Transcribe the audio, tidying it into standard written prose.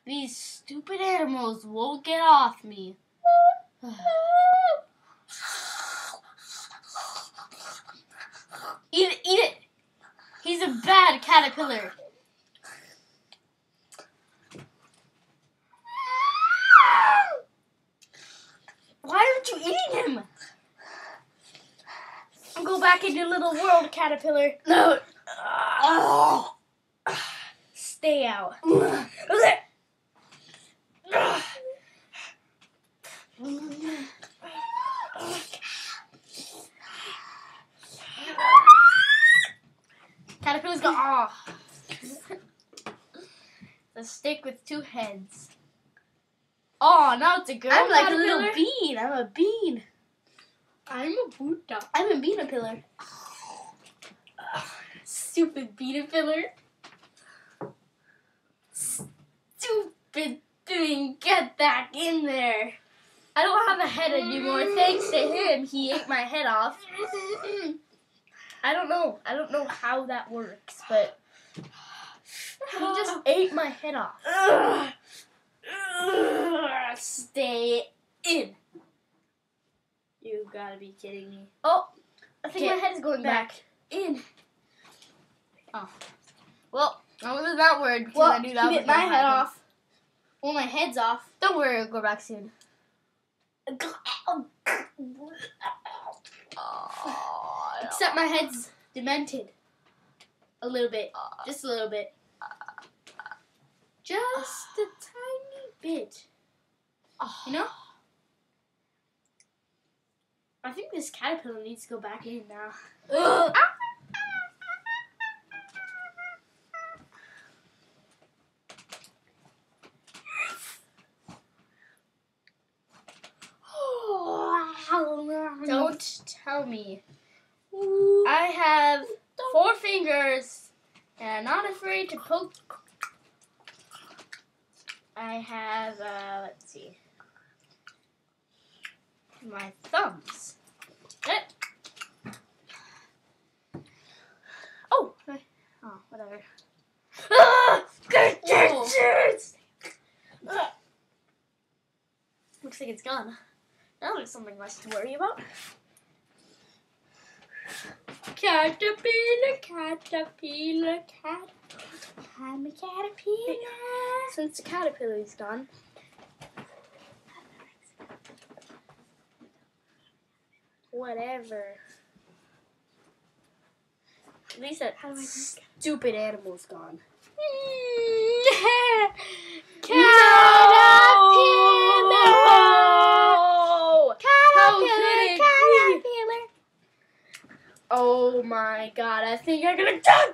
These stupid animals won't get off me. Eat it, eat it. He's a bad caterpillar. Why aren't you eating him? I'll go back into little world, caterpillar. No. Stay out. Caterpillar's got the stick with two heads. Oh, now it's a girl. I'm like a caterpillar. little bean. I'm a bean. I'm a Buddha. I'm a beanapillar. Stupid beanapillar. Stupid thing. Get back in there. I don't have a head anymore. Thanks to him, he ate my head off. I don't know how that works, but he just ate my head off. Stay in. You gotta be kidding me. Oh, I think Get my head is going back. In. Oh. Well, that wasn't that word because Well, I knew that he was bit my gonna head happen. off. Well, my head's off. Don't worry, it'll go back soon. Except my head's demented. A little bit. Just a little bit. Just a tiny bit. You know? I think this caterpillar needs to go back in now. Don't tell me. I have 4 fingers and I'm not afraid to poke. I have, let's see, my thumbs. Oh, whatever. Looks like it's gone. Now there's something less to worry about. Caterpillar, caterpillar, cat. I'm a caterpillar. Since the caterpillar is gone. Whatever. At least that stupid animal's gone. Caterpillar. Oh my god, I think I'm gonna die!